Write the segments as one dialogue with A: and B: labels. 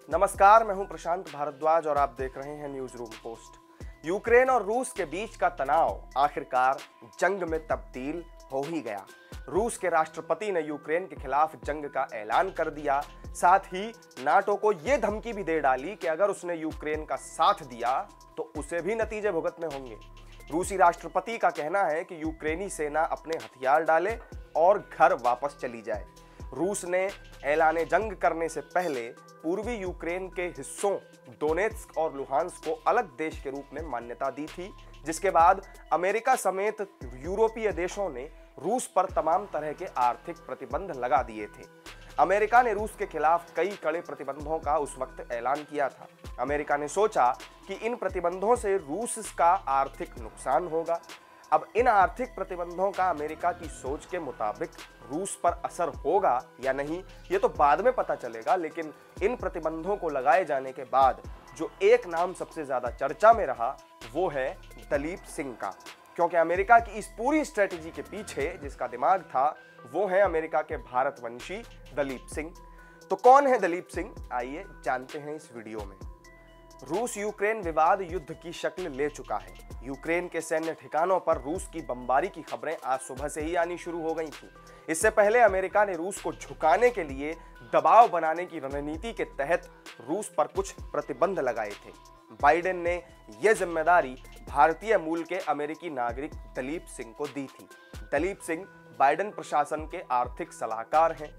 A: नमस्कार, मैं हूं प्रशांत भारद्वाज और आप देख रहे हैं न्यूज रूम पोस्ट। यूक्रेन और रूस के बीच का तनाव आखिरकार जंग में तब्दील हो ही गया। रूस के राष्ट्रपति ने यूक्रेन के खिलाफ जंग का ऐलान कर दिया। साथ ही नाटो को यह धमकी भी दे डाली कि अगर उसने यूक्रेन का साथ दिया तो उसे भी नतीजे भुगतने होंगे। रूसी राष्ट्रपति का कहना है कि यूक्रेनी सेना अपने हथियार डाले और घर वापस चली जाए। रूस ने ऐलाने जंग करने से पहले पूर्वी यूक्रेन के हिस्सों डोनेत्स्क और लुहांस्क को अलग देश के रूप में मान्यता दी थी, जिसके बाद अमेरिका समेत यूरोपीय देशों ने रूस पर तमाम तरह के आर्थिक प्रतिबंध लगा दिए थे। अमेरिका ने रूस के खिलाफ कई कड़े प्रतिबंधों का उस वक्त ऐलान किया था। अमेरिका ने सोचा कि इन प्रतिबंधों से रूस का आर्थिक नुकसान होगा। अब इन आर्थिक प्रतिबंधों का अमेरिका की सोच के मुताबिक रूस पर असर होगा या नहीं, ये तो बाद में पता चलेगा। लेकिन इन प्रतिबंधों को लगाए जाने के बाद जो एक नाम सबसे ज्यादा चर्चा में रहा वो है दलीप सिंह का, क्योंकि अमेरिका की इस पूरी स्ट्रेटेजी के पीछे जिसका दिमाग था वो है अमेरिका के भारतवंशी दलीप सिंह। तो कौन है दलीप सिंह, आइए जानते हैं इस वीडियो में। रूस यूक्रेन विवाद युद्ध की शक्ल ले चुका है। यूक्रेन के सैन्य ठिकानों पर रूस की बमबारी की खबरें आज सुबह से ही आनी शुरू हो गई थी। इससे पहले अमेरिका ने रूस को झुकाने के लिए दबाव बनाने की रणनीति के तहत रूस पर कुछ प्रतिबंध लगाए थे। बाइडेन ने यह जिम्मेदारी भारतीय मूल के अमेरिकी नागरिक दलीप सिंह को दी थी। दलीप सिंह बाइडेन प्रशासन के आर्थिक सलाहकार हैं।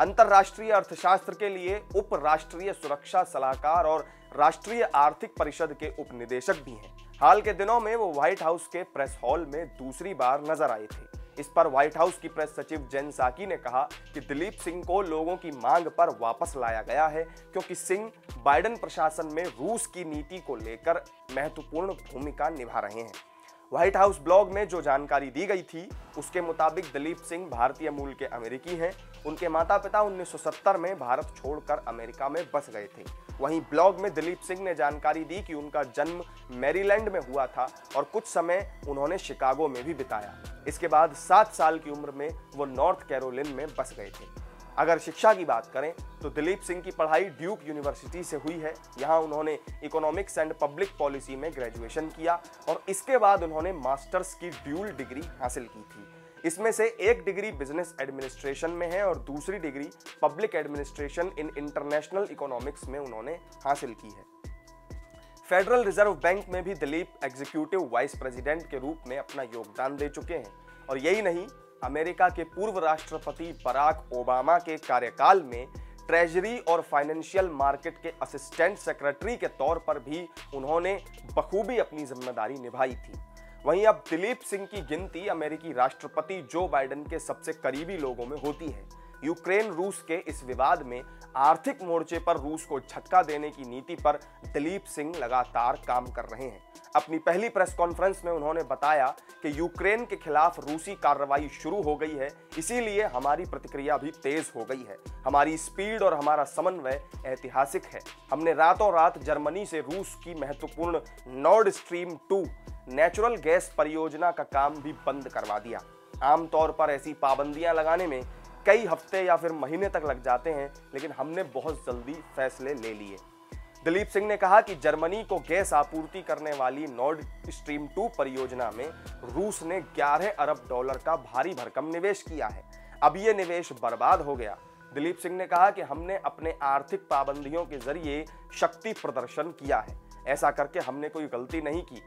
A: अंतर्राष्ट्रीय अर्थशास्त्र के लिए उप राष्ट्रीय सुरक्षा सलाहकार और राष्ट्रीय आर्थिक परिषद के उपनिदेशक भी हैं। हाल के दिनों में वो व्हाइट हाउस के प्रेस हॉल में दूसरी बार नजर आए थे। इस पर व्हाइट हाउस की प्रेस सचिव जेन साकी ने कहा कि दलीप सिंह को लोगों की मांग पर वापस लाया गया है, क्योंकि सिंह बाइडेन प्रशासन में रूस की नीति को लेकर महत्वपूर्ण भूमिका निभा रहे हैं। व्हाइट हाउस ब्लॉग में जो जानकारी दी गई थी उसके मुताबिक दलीप सिंह भारतीय मूल के अमेरिकी हैं। उनके माता पिता 1970 में भारत छोड़कर अमेरिका में बस गए थे। वहीं ब्लॉग में दलीप सिंह ने जानकारी दी कि उनका जन्म मैरीलैंड में हुआ था और कुछ समय उन्होंने शिकागो में भी बिताया। इसके बाद 7 साल की उम्र में वो नॉर्थ कैरोलिन में बस गए थे। अगर शिक्षा की बात करें तो दलीप सिंह की पढ़ाई ड्यूक यूनिवर्सिटी से हुई है। यहाँ उन्होंने इकोनॉमिक्स एंड पब्लिक पॉलिसी में ग्रेजुएशन किया और इसके बाद उन्होंने मास्टर्स की ड्यूल डिग्री हासिल की थी। इसमें से एक डिग्री बिजनेस एडमिनिस्ट्रेशन में है और दूसरी degree public administration in international economics में उन्होंने हासिल की है। फेडरल रिजर्व बैंक में भी दलीप एग्जीक्यूटिव वाइस प्रेसिडेंट के रूप में अपना योगदान दे चुके हैं। और यही नहीं, अमेरिका के पूर्व राष्ट्रपति बराक ओबामा के कार्यकाल में ट्रेजरी और फाइनेंशियल मार्केट के असिस्टेंट सेक्रेटरी के तौर पर भी उन्होंने बखूबी अपनी जिम्मेदारी निभाई थी। वहीं अब दलीप सिंह की गिनती अमेरिकी राष्ट्रपति जो बाइडेन के सबसे करीबी लोगों में होती है। यूक्रेन रूस के इस विवाद में आर्थिक मोर्चे पर रूस को झटका देने की नीति पर दलीप सिंह लगातार काम कर रहे हैं। अपनी पहली प्रेस कॉन्फ्रेंस में उन्होंने बताया कि यूक्रेन के खिलाफ रूसी कार्रवाई शुरू हो गई है, इसीलिए हमारी प्रतिक्रिया भी तेज हो गई है। हमारी स्पीड और हमारा समन्वय ऐतिहासिक है। हमने रातों रात जर्मनी से रूस की महत्वपूर्ण नॉर्ड स्ट्रीम 2 नेचुरल गैस परियोजना का काम भी बंद करवा दिया। आमतौर पर ऐसी पाबंदियां लगाने में कई हफ्ते या फिर महीने तक लग जाते हैं, लेकिन हमने बहुत जल्दी फैसले ले लिए। दलीप सिंह ने कहा कि जर्मनी को गैस आपूर्ति करने वाली नॉर्ड स्ट्रीम 2 परियोजना में रूस ने 11 अरब डॉलर का भारी भरकम निवेश किया है। अब यह निवेश बर्बाद हो गया। दलीप सिंह ने कहा कि हमने अपने आर्थिक पाबंदियों के जरिए शक्ति प्रदर्शन किया है। ऐसा करके हमने कोई गलती नहीं की।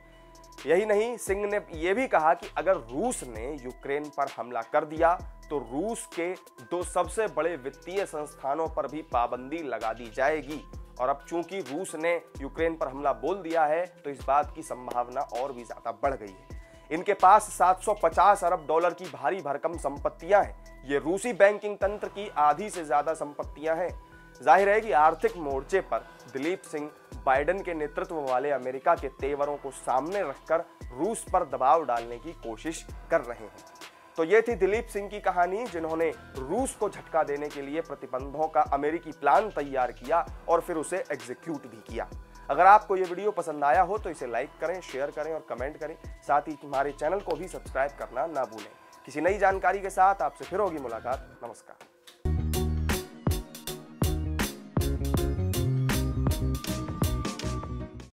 A: यही नहीं, सिंह ने यह भी कहा कि अगर रूस ने यूक्रेन पर हमला कर दिया तो रूस के 2 सबसे बड़े वित्तीय संस्थानों पर भी पाबंदी लगा दी जाएगी। और अब चूंकि रूस ने यूक्रेन पर हमला बोल दिया है तो इस बात की संभावना और भी ज्यादा बढ़ गई है। इनके पास 750 अरब डॉलर की भारी भरकम संपत्तियां हैं। ये रूसी बैंकिंग तंत्र की आधी से ज्यादा संपत्तियां हैं। जाहिर है कि आर्थिक मोर्चे पर दलीप सिंह बाइडेन के नेतृत्व वाले अमेरिका के तेवरों को सामने रखकर रूस पर दबाव डालने की कोशिश कर रहे हैं। तो ये थी दलीप सिंह की कहानी, जिन्होंने रूस को झटका देने के लिए प्रतिबंधों का अमेरिकी प्लान तैयार किया और फिर उसे एग्जीक्यूट भी किया। अगर आपको ये वीडियो पसंद आया हो तो इसे लाइक करें, शेयर करें और कमेंट करें। साथ ही हमारे चैनल को भी सब्सक्राइब करना ना भूलें। किसी नई जानकारी के साथ आपसे फिर होगी मुलाकात। नमस्कार।